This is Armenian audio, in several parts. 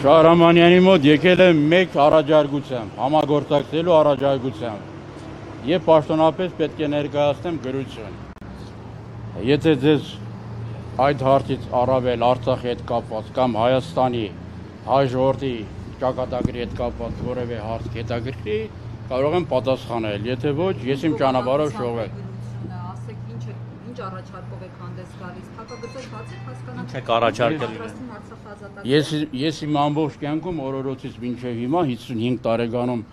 Շահրամանյանի մոտ եկել եմ մեկ առաջարկությամբ, համագործակցելու առաջարկությամբ եւ պաշտոնապես պետք է ներկայացնեմ գրություն։ Եթե ձեզ այդ հարցից առավել Արցախի հետ կապված կամ Հայաստանի հայ ժողովրդի ճակատագրի հետ կապված որևէ հարց հետաքրքրի, կարող եմ պատասխանել, եթե ոչ, ես իմ ճանապարհով շողել։ Ինչ առաջարկով եք հանդես գալիս, փակագծեր բաց եք հասկանալ։ Ինչ եք առաջարկել։ Ես իմ ամբողջ կյանքում օրորոցից մինչև հիմա 55 տարեկանում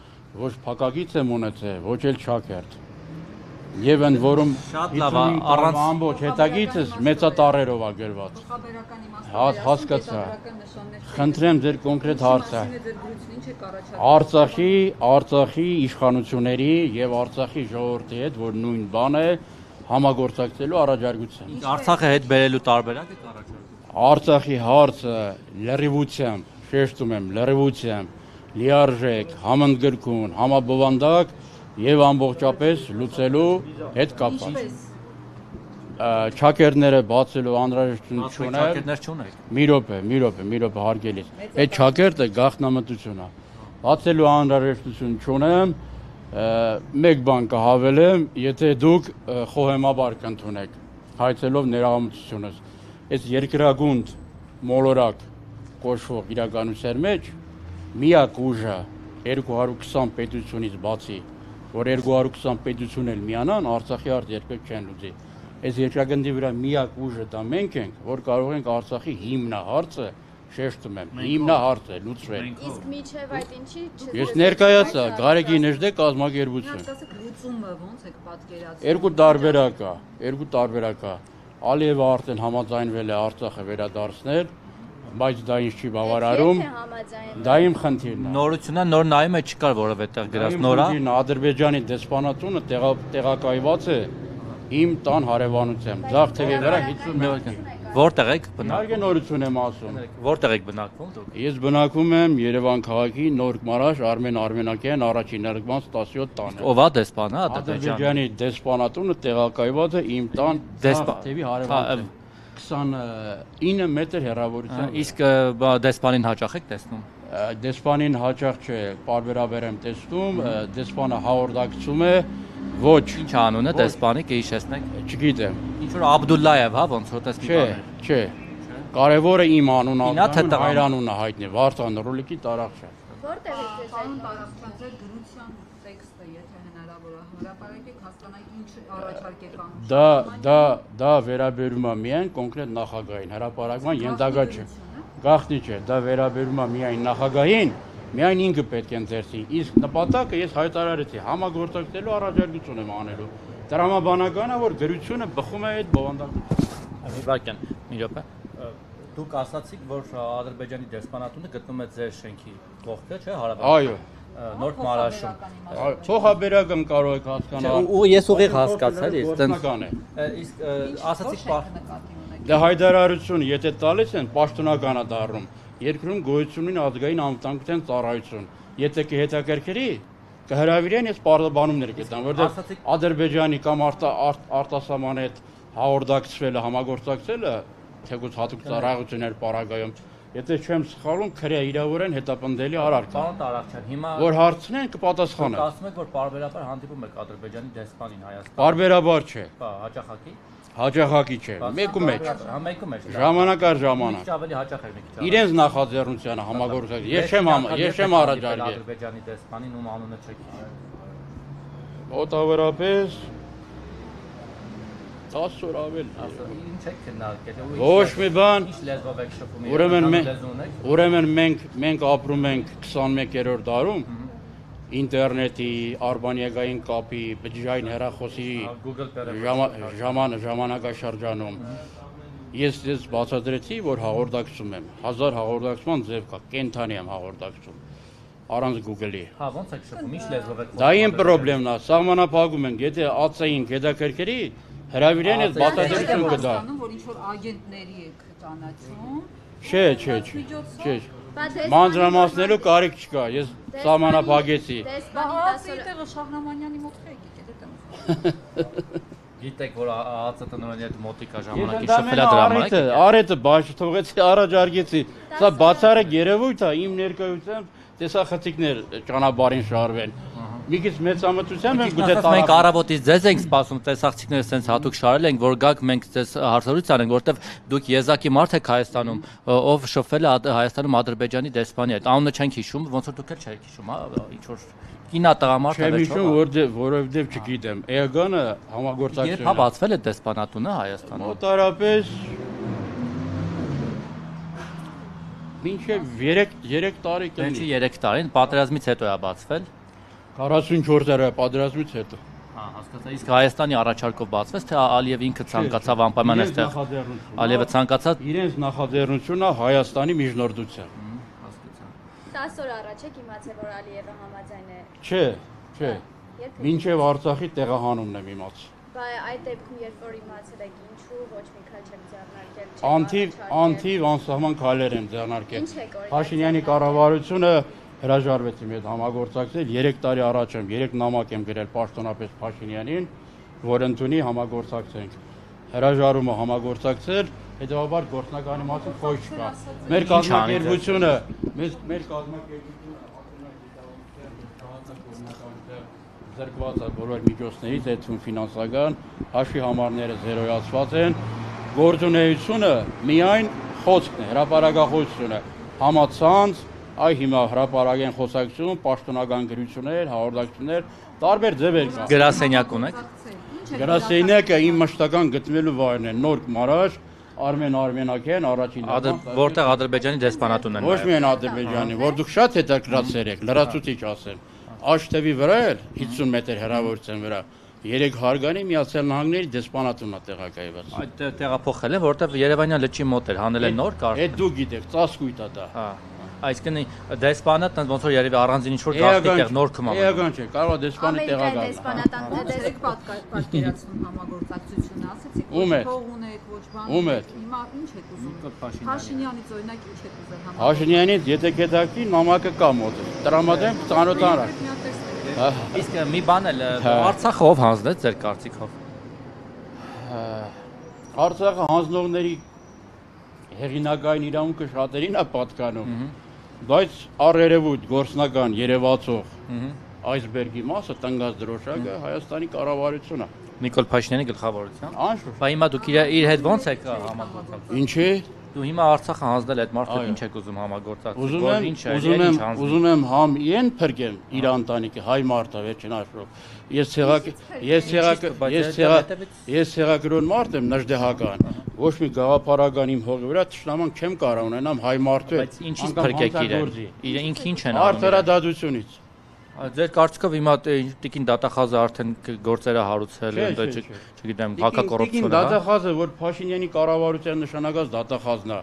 ոչ փակագիծ եմ ունեցել, ոչ էլ չակերտ։ Եվ ընդ որում շատ լավ, առանց ամբողջ հետագիծս մեծատառերով է գրված։ Հասկացա։ Խնդրեմ ձեր կոնկրետ հարցը։ Արցախի իշխանությունների եւ Արցախի ժողովրդի հետ, որ նույն բան է, համագործակցելու առաջարկություն։ Արցախը հետ բերելու տարբերակ եք առաջարկում։ Արցախի հարցը լրիվությամբ, շեշտում եմ, լրիվությամբ, լիարժեք, համընդգրկուն, համաբովանդակ եւ ամբողջապես լուծելու հետ կապված։ Չակերտները բացելու անհրաժեշտություն չունեք։ Մի րոպե հարգելիս։ Այդ չակերտը գաղտնամտություն է։ Բացելու անհրաժեշտություն չունեմ, մեկ բան կհավելեմ, եթե դուք խոհեմաբար կընդունեք, հայցելով ներողամտությունս, այս երկրագունդ մոլորակ կոչվող իրականության մեջ միակ ուժը 220 պետությունից բացի, որ 220 պետություն էլ միանան, Արցախի հարց երբեք չեն լուծի։ Այս երկրագնդի վրա միակ ուժը դա մենք ենք, որ կարող ենք Արցախի հիմնահարցը, շեշտում եմ, հիմնահարցը լուծվել։ Իսկ միջև այդ ինչի Ես ներկայացա Գարեգի Նժդե կազմակերպություն։ Լուծումը ոնց եք պատկերացնում։ Երկու տարբերակ է։ Ալիևը արդեն համաձայնվել է Արցախը վերադարձնել, բայց դա ինձ չի բավարարում։ Դա իմ խնդիրն է։ Նորությունը նոր նայում է չկար որովհետեւ գրած նորա։ Ադրբեջանի դեսպանատունը տեղակայված է իմ տան հարևանությամբ, ձախ թևի վրա 50 Որտեղ եք բնակվում։ Իհարկե նորություն եմ ասում։ Որտեղ եք բնակվում դուք։ Ես բնակվում եմ Երևան քաղաքի Նոր Մարաշ Արմեն Արմենակյան առաջին հերկման 17 տանը։ Ով է դեսպանը Ադրբեջանի դեսպանատունը տեղակայված է իմ տան ձախ թևի հարևանությամբ 29 մետր հեռավորությամբ։ Իսկ դեսպանին հաճախ եք տեսնում։ Դեսպանին հաճախ չէ, պարբերաբար եմ տեսնում, դեսպանը հաղորդակցում է, ոչ։ Ինչ անունը դեսպանի կհիշեցնեք։ Չգիտեմ։ Ինչ որ Աբդուլլաև, հա, ոնց որ տեսնի։ Չէ։ Կարևորը իմ անունը, հայր հայրանունը հայտնի, Վարդան Ռուլիկի Տարախշա։ Որտեղ եք ձեզ այդ Տարածքներ գրության տեքստը, եթե հնարավոր է, հրապարակեք հասկանանք ինչ առաջարկ եք անում։ Դա վերաբերում է միայն կոնկրետ նախագահին, հրապարակման ենթակա չէ։ Գաղտնի չէ, դա վերաբերում է միայն նախագահին, միայն ինքը պետք է ընթերցի։ Իսկ նպատակը ես հայտարարեցի, համագործակցելու առաջարկություն եմ անելու։ Տրամաբանական է, որ գրությունը բխում է այդ բովանդակությամբ։ Իվակյան, մի րոպե։ Դուք ասացիք, որ Ադրբեջանի դեսպանատունը գտնվում է ձեր շենքի կողքը, չէ՞, հարավային։ Այո։ Նոր Մարաշում։ Փոխաբերական կարող եք հասկանալ։ Ու ես ուղիղ հասկացա, Գործնական է։ Իսկ ասացիք Դա հայտարարություն, եթե տալիս են, պաշտոնական է դառնում։ Երկրում գոյություն ունի ազգային անվտանգության ծառայություն։ Եթե կհետաքրքրի, կհրավիրեն, ես պարզաբանումներ կտամ, որովհետև Ադրբեջանի կամ արտասահման հետ հաղորդակցվելը, համագործակցելը, թեկուզ հատուկ ծառայություններ պարագայում, եթե չեմ սխալվում, քրե իրավորեն հետապնդելի արարք է։ Պարոն Տարախչյան, հիմա որ հարցնեն կպատասխանեն։ Դուք ասում եք, որ պարբերաբար հանդիպում եք Ադրբեջանի դեսպանին Հայաստանում։ Պարբերաբար չէ։ Հաճախակի։ Հաճախակի չէ, մեկու մեջ։ Մեկու մեջ։ Ժամանակ առ ժամանակ։ Ինչ ավելի հաճախ եք մի քիչ։ Իրենց նախաձեռնությանը համագործակցել։ Ես չեմ առաջարկել։ Ադրբեջանի դեսպանին ում անունը չեք։ Մոտավորապես 10 օր ավել։ Ինչ եք քննարկել։ Ոչ մի բան։ Ինչ լեզվով եք շփում։ Ուրեմն մենք ապրում ենք 21-րդ դարում։ Ինտերնետի, արբանյակային կապի, բջջային հեռախոսի ժամանակաշրջանում ես բացատրեցի, որ հաղորդակցում եմ, 1000 հաղորդակցման ձև կա, կենթանի եմ հաղորդակցում, առանց Google-ի։ Հա, ոնց եք շփում, ինչ լեզվով եք։ Դա իմ պրոբլեմն է, սահմանափակում ենք, եթե ԱՑ-ին հետաքրքրի, հրավիրեն ես բացատրություն կտա։ Որ ինչ որ ագենտների եք ճանաչում։ Չէ։ Մանրամասնելու կարիք չկա, ես սահմանափակեցի։ Տեղը Շահրամանյանի մոտ եք եկել, Գիտեք, որ ԱԱՑՏՆ-ի հետ մոտիկա Ես ժամանակի ընդամենը շփելա դրա համար։ Արետը բաց թողեցի, առաջարկեցի։ Սա բացառիկ երևույթ է, իմ ներկայությամբ տեսախցիկներ ճանապարհին շարվեն։ Մի քիչ մեծամտությամբ եմ գուցե Մենք առավոտից ձեզ ենք սպասում, տեսախցիկները sense հատուկ շարել ենք, որ գաք մենք ձեզ հարցազրույց անենք, որովհետև դուք եզակի մարդ եք Հայաստանում, ով շփվել է Հայաստանում Ադրբեջանի դեսպանի հետ։ Անունը չենք հիշում, ոնց որ դուք էլ չեք հիշում, հա, ինչ որ կինա տղամարդ է Չեմ հիշում, որովհետև չգիտեմ։ Էգանը համագործակցություն։ Երբ հա բացվել է դեսպանատունը Հայաստանում։ Մոտարապես մինչև 3 տարի կլինի։ 3 տարին պատերազմից հետո է բացվել։ 44 տարի պատերազմից հետո։ Հա, հասկացա։ Իսկ Հայաստանի առաջարկով բացվեց, թե Ալիևը ինքը ցանկացավ անպայման այստեղ։ Ալիևը ցանկացավ իրենց նախաձեռնությունը Հայաստանի միջնորդությամբ։ Հասկացա։ 10 օր առաջ եք իմացել, որ Ալիևը համաձայն է։ Չէ։ Մինչև Արցախի տեղահանումն եմ իմացել։ Բայց այդ դեպքում երբ որ իմացել եք ինչու ոչ մի քայլ չեք ձեռնարկել։ Անթիվ անսահման քայլեր եմ ձեռնարկել։ Փաշինյանի կառավարությունը հրաժարվեց իմ հետ համագործակցել 3 տարի առաջ եմ 3 նամակ եմ գրել պաշտոնապես Փաշինյանին, որ ընդունի համագործակցենք։ Հրաժարումը համագործակցել, հետևաբար գործնականի մասին խոսք չկա։ Մեր կազմակերպությունը զրկված է բոլոր միջոցներից, այդ ֆինանսական հաշվի համարները զերոյացված են։ Գործունեությունը միայն խոսքն է, հրապարակախոսությունը, համացանց, այ հիմա հրապարակեն խոսակցություն, պաշտոնական գրություններ, հաղորդակցություններ, տարբեր ձևեր կա։ Գրասենյակ ունեք։ Գրասենյակը իմ մշտական գտնվելու վայրն է, Նոր Մարաշ, Արմեն Արմենակյան, առաջին Որտեղ Ադրբեջանի դեսպանատունն է։ Ոչ միայն Ադրբեջանի, որ դուք շատ հետաքրքրացեր եք, լրացուցիչ ասեմ։ Աշտևի վրա էլ 50 մետր հեռավորության վրա 3 հարգանի Միացյալ Նահանգների դեսպանատունն է տեղակայված։ Այդ տեղափոխել են, որտեղ Երևանյան լճի մոտ էր, հանել են նոր կարգ։ Այդ դուք գիտեք, ծածկույտ է դա։ Հա։ Այսինքն դեսպանը ոնց որ երևի առանձին ինչ որ գաղտնի տեղ նոր կմա։ Էական չէ, կարող է դեսպանի տեղակայել։ Դեսպանատան Եք պատկերացնում համագործակցությունը, ասեցիք Ում ոչ հետ։ փող ունեք, ոչ բան։ Ում հետ։ Հիմա ինչ եք ուզում։ Փաշինյանից օրինակ ինչ եք ուզում համագործակցել։ Փաշինյանից եթե կետակի նամակը կա մոտ։ Տրամադեմ ծանոթանալ։ Իսկ մի բան էլ Արցախը ով հանձնեց ձեր կարծիքով։ Արցախը հանձնողների հեղինակային իրավունքը շատերին է պատկանում, բայց առերևույթ գործնական երևացող այսբերգի մասը տնկած դրոշակը Հայաստանի կառավարությունն է։ Նիկոլ Փաշինյանի գլխավորությամբ։ Անշուշտ։ Բայց հիմա դուք իր հետ ո՞նց եք համագործակցում։ Ինչի։ Դու հիմա Արցախը հանձնել այդ մարդը ինչ եք ուզում համագործակցել։ Ուզում եմ համ իրեն փրկեմ իր ընտանիքը, հայ մարդը վերջին հաշվով։ Ես ցեղագրոն մարդ եմ նժդեհական։ Ոչ մի գաղափարական իմ հողի վրա ճշտամանք չեմ կարող ունենամ հայ մարդու հետ։ Բայց ինչից փրկեք իրեն։ Իրեն ինքը ինչ են անում։ Արդարադատությունից։ Ձեր կարծիքով հիմա Տիկին Դատախազը արդեն գործերը հարուցել է, չգիտեմ, հակակոռուպցիոն է։ Տիկին Դատախազը, որ Փաշինյանի կառավարության նշանակած դատախազն է,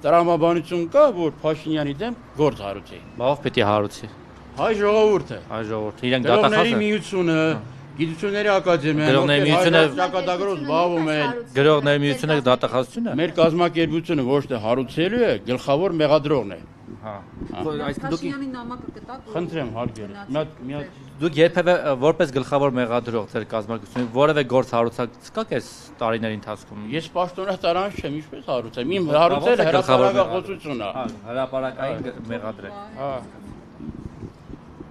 տրամաբանություն կա, որ Փաշինյանի դեմ գործ հարուցի։ Ով պիտի հարուցի։ Հայ ժողովուրդը։ Հայ ժողովուրդը։ Իրենք Գրողների դատախազը։ միությունը, Գիտությունների ակադեմիան, Գրողների միությունը ճակատագրով զբաղվում են։ Գրողների միությունը դատախազությունը։ Մեր կազմակերպությունը ոչ թե հարուցելու է, գլխավոր մեղադրողն է։ Հա։ Այսինքն Փաշինյանի նամակը կտակ։ Խնդրեմ հարգել։ Դուք երբևէ որպես գլխավոր մեղադրող ձեր կազմակերպությունի որևէ գործ հարուցակցք այս տարիների ընթացքում։ Ես պաշտոնատարան չեմ, ինչպես հարուցեմ։ Իմ հարուցել հրապարակախոսությունն է։ Հա, հրապարակային մեղադրել։ Հա։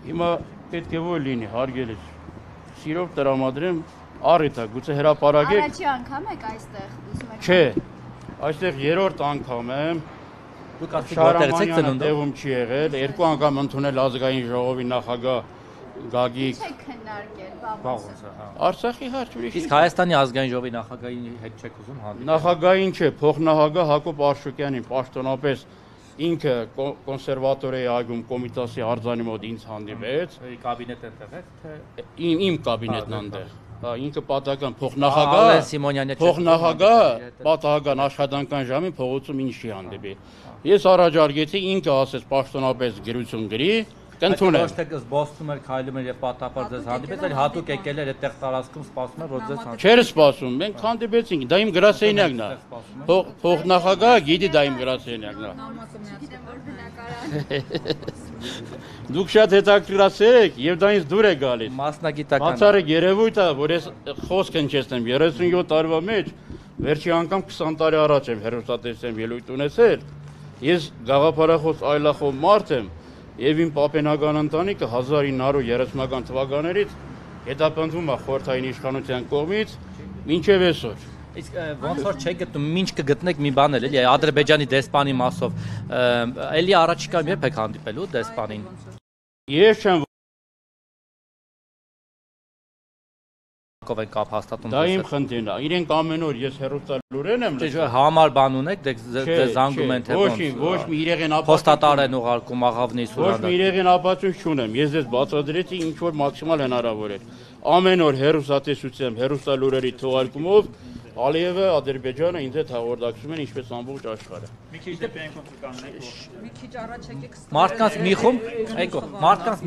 Հիմա պետք է որ լինի հարգելի։ Սիրով տրամադրեմ առիթ է, գուցե հրապարակեք։ Առաջի անգամ եք այստեղ, ուզում եք։ Չէ։ Այստեղ երրորդ անգամ եմ։ Դուք արդյոք որտեղից եք ծնունդը։ Տեղում չի եղել, 2 անգամ ընդունել ազգային ժողովի նախագահ Գագիկ։ Չեք քննարկել, Բաղոզը, հա։ Արցախի հարց ուրիշ։ Իսկ Հայաստանի ազգային ժողովի նախագահի հետ չեք ուզում հանդիպել։ Նախագահին չէ, փոխնախագահ Հակոբ Արշուկյանին պաշտոնապես ինքը կոնսերվատոր է այգում Կոմիտասի արձանի մոտ ինձ հանդիպեց։ Կաբինետ ընտեղ եք, թե Իմ կաբինետն այնտեղ։ Հա, ինքը պատահական Սիմոնյանը փոխնախագահ պատահական աշխատանքան ժամին փողոցում ինչ չի հանդիպի։ Ես առաջարկեցի ինքը ասեց պաշտոնապես գրություն գրի, կընդունեմ։ Ոչ թե զբոսնում էր, քայլում էր եւ պատապար ձեզ հանդիպեց, այլ հատուկ եկել էր այդտեղ տարածքում սպասում էր, որ ձեզ հանդիպի։ Չէր սպասում, մենք հանդիպեցինք, դա իմ գրասենյակն է։ Փոխնախագահը գիտի դա իմ գրասենյակն է։ Նամակը միացել։ Գիտեմ որ բնակարան։ Դուք շատ հետաքրքրացել եք եւ դա ինձ դուր է գալիս։ Մասնագիտական։ Բացառիկ երևույթ է, որ ես խոսք հնչեցնեմ 37 տարվա մեջ, վերջի անգամ 20 տարի առաջ եմ հեռուստատեսությամբ ելույթ ունեցել։ Ես գաղափարախոս այլախոհ մարդ եմ եւ իմ պապենական ընտանիքը 1930-ական թվականներից հետապնդվում է խորհրդային իշխանության կողմից մինչեւ այսօր։ Իսկ ոնց որ չեք գտնում, ինչ կգտնեք մի բան էլի Ադրբեջանի դեսպանի մասով, էլի առաջիկայում երբ եք հանդիպելու դեսպանին։ Ես չեմ Կով են կապ հաստատում։ դա իմ խնդիրն է։ Իրենք ամեն օր ես հեռուստալուրեն եմ լսում։ Համար բան ունեք, դե զանգում են թե ոչ մի իրեղեն փոստատար են ուղարկում աղավնի Ոչ մի իրեղեն ապացույց չունեմ։ Ես դες բացատրեցի ինչ որ մաքսիմալ հնարավոր է։ Ամեն օր հեռուստատեսությամբ, հեռուստալուրերի թողարկումով Ալիևը, Ադրբեջանը ինձ հետ հաղորդակցում են ինչպես ամբողջ աշխարհը։ Մի քիչ առաջ եկեք Մարդկանց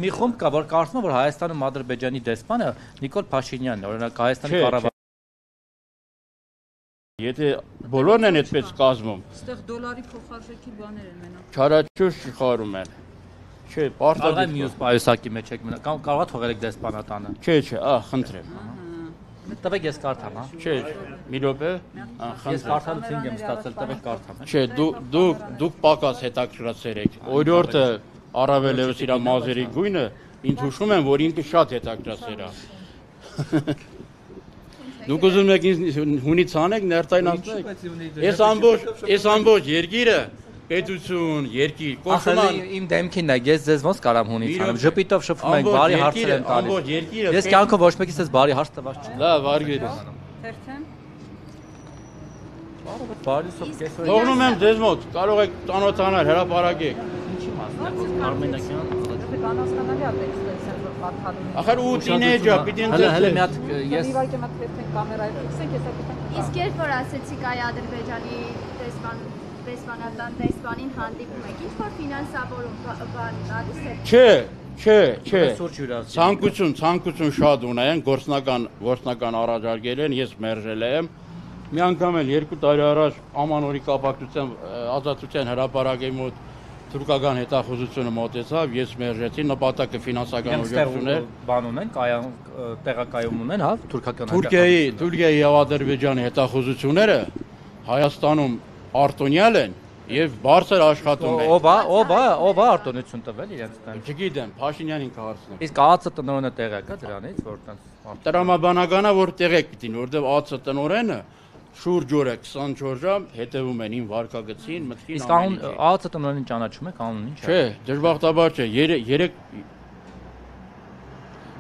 մի խումբ կա, որ կարծում է, որ Հայաստանում Ադրբեջանի դեսպանը Նիկոլ Փաշինյանն է, օրինակ Հայաստանի կառավարության Եթե բոլորն են այդպես կազմում, Այստեղ դոլարի փոխարժեքի բաներ են մենակ։ չարաչուր շխարում են։ Չէ, կարող է պարտադիր։ մյուս պայուսակի մեջ եք մնա, կամ կարող է թողել եք դեսպանատանը։ Չէ, խնդրեմ։ Տվեք ես կարդամ, հա։ Չէ, մի րոպե։ Ես կարդալուց ինձ եմ ստացել, տվեք կարդամ։ Չէ, դուք պակաս հետաքրքրացել եք։ Օրիորդը առավել եւս իր մազերի գույնը ինձ հուշում են, որ ինքը շատ հետաքրքրացել է։ Դուք ուզում եք ինձ հունից անեք, ներտայնացնեք։ Այս ամբողջ երկիրը պետություն, երկիր, կոչման իմ դեմքին է, ես ձեզ ոնց կարամ հունից անեմ։ Ժպիտով շփվում ենք, բարի հարցեր եմ ամբողջ տալիս։ երկիրը Ես կյանքով ոչ մեկից ես բարի հարց տված չեմ։ Լավ, արգելես։ Թերթեմ։ Բարիսով կեսօր։ Թողնում եմ ձեզ մոտ, կարող եք ծանոթանալ, հրապարակեք։ Ինչի մասն է, Արմենական։ Բանաստանալի է տեքստը, այսպես որ կարդալու։ Ախր ու տինեջա, պիտի Հələ մի հատ ես Իվարկե մատ թերթեն կամերայի ֆիքսենք, հեսա կտենք։ Իսկ երբ որ ասեցիք այ Ադրբեջանի դեսպանատան դեսպանին հանդիպում եք, ինչ որ ֆինանսավորում բան ադիս է։ Չէ։ սուրճ յուրացի։ Ցանկություն շատ ունեն, գործնական առաջարկել են, ես մերժել եմ։ Մի անգամ էլ 2 տարի առաջ ամանորի կապակցությամբ ազատության հրապարակի մոտ թուրքական հետախուզությունը մոտեցավ, ես մերժեցի, նպատակը ֆինանսական ուժեղություններ։ Բան ունեն, տեղակայում ունեն, հա, թուրքական։ Թուրքիայի եւ Ադրբեջանի հետախուզությունները Հայաստանում արտոնյալ են եւ բարձր աշխատում են։ Ով է արտոնություն տվել իրենց տան։ Չգիտեմ, Փաշինյանին կհարցնեմ։ Իսկ ԱԱՑ տնօրենը տեղյակ է դրանից, որ տենց Տրամաբանականա որ տեղեք պիտի, որովհետեւ ԱԱՑ տնօրենը շուրջ օրը 24 ժամ հետևում են իմ վարկագծին, մտքին։ Իսկ անուն ԱԱՑ տնօրենին ճանաչում եք, անունն ինչ է։ Չէ, դժբախտաբար չէ,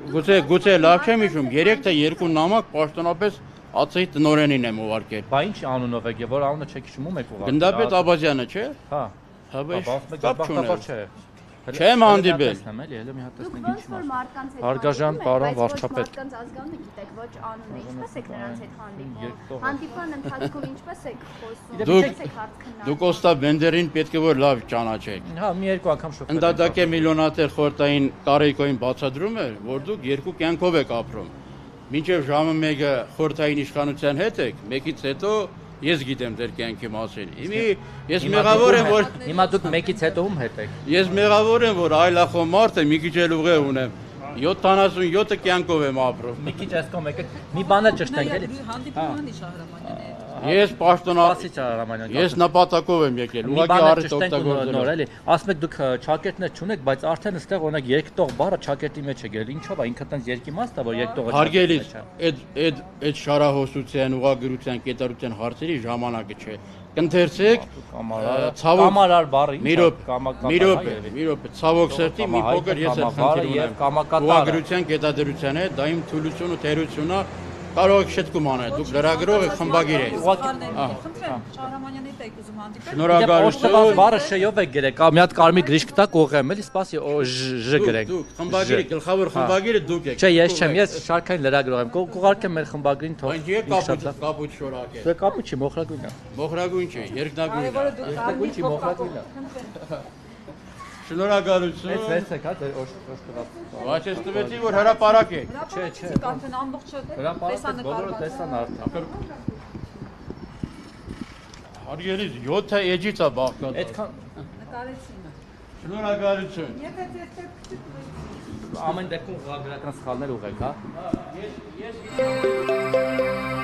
3 գուցե լավ չեմ հիշում, 3 թե 2 նամակ պաշտոնապես ԱԱՑ-ի տնօրենին եմ ուղարկել։ Բա ինչ անունով եք, որ անունը չեք հիշում, ում եք ուղարկել։ Գնդապետ Աբազյանը, չէ։ Հա։ Կապ չունեմ։ չէ։ Չեմ հանդիպել։ Հələ մի հատ Դուք տեսնենք ոնց ինչի որ մաս։ մարդկանց հետ Հարգաժան պարոն վարչապետ։ Մարդկանց ազգանունը գիտեք, ոչ անունը, ինչպես եք նրանց հետ հանդիպում։ Հանդիպման ընթացքում ինչպես եք խոսում, ինչպես եք հարց քննարկում։ Դուք Օստա Բենդերին պետք է որ լավ ճանաչեք։ Հա, մի երկու անգամ շփվել։ Ընդդատակե միլիոնատեր խորտային կարեկոին բացադրում էր, որ դուք 2 կյանքով եք ապրում։ Մինչև ժամը 1-ը խորտային իշխանության հետ եք, 1-ից հետո ես գիտեմ ձեր կյանքի մասին։ Ես մեղավոր եմ, որ Հիմա դուք մեկից հետո ում հետ եք։ ես մեղավոր եմ, որ այլախոհ մարդ եմ, մի քիչ էլ ուղեղ ունեմ։ 77 կյանքով եմ ապրում։ Մի քիչ այս կողմ եկեք։ Մի բան էլ ճշտենք էլի։ Հանդիպումանի Շահրամանյանի հետ։ Ես պաշտոնապես Ասի Շահրամանյան։ ես նպատակով եմ եկել, Մի ուղղակի բան էլ առիթ ճշտենք նոր օգտագործել։ էլի։ Ասում եք դուք ճակերտներ չունեք, բայց արդեն այստեղ օրինակ երկտող բառը ճակերտի մեջ է գել։ Ինչով է, ինքը տենց երկիմաստ է, որ երկտողը Հարգելիս, այդ շարահոսության, ուղղագրության, կետարության հարցերի ժամանակը չէ։ Կընթերցեք, կամարար բառը մի րոպե, ցավոք սրտի մի փոքր ես էլ խնդիր ունեմ։ Ուղղագրության, կետադրության հետ, դա իմ թուլություն ու թերությունն է, կարող եք շտկում անել, դուք լրագրող եք, խմբագիր եք։ Խնդրեմ, Շահրամանյանի հետ եք ուզում հանդիպել։ Շնորհակալություն։ Բառը շեյով եք գրեք, մի հատ կարմիր գրիշկ տակ օղեմ, էլի սպասի ժ գրեք։ Դուք խմբագիրը, գլխավոր խմբագիրը դուք եք։ Չէ, ես չեմ, ես շարքային լրագրող եմ։ Կուղարկեմ մեր խմբագրին թող։ Բայց եք կապույտ շորակել։ Դե կապը չի, մոխրագույն է։ Մոխրագույն չէ, երկնագույն է։ Որը դուք Երկնագույն չի, մոխրագույն է։ Շնորհակալություն։ Վերցեք, հա, օշտված։ Ոչ ես տվեցի, որ հրապարակ եք։ Չէ։ Արդեն ամբողջը Հրապարակը բոլորը տեսան արդեն։ Հարգելիս 7 էջից է բաղկած։ Այդքան նկարեցին։ Շնորհակալություն։ Եթե ձեր դեպքը Ամեն դեպքում ուղղագրական սխալներ ուղղեք, հա։ Ես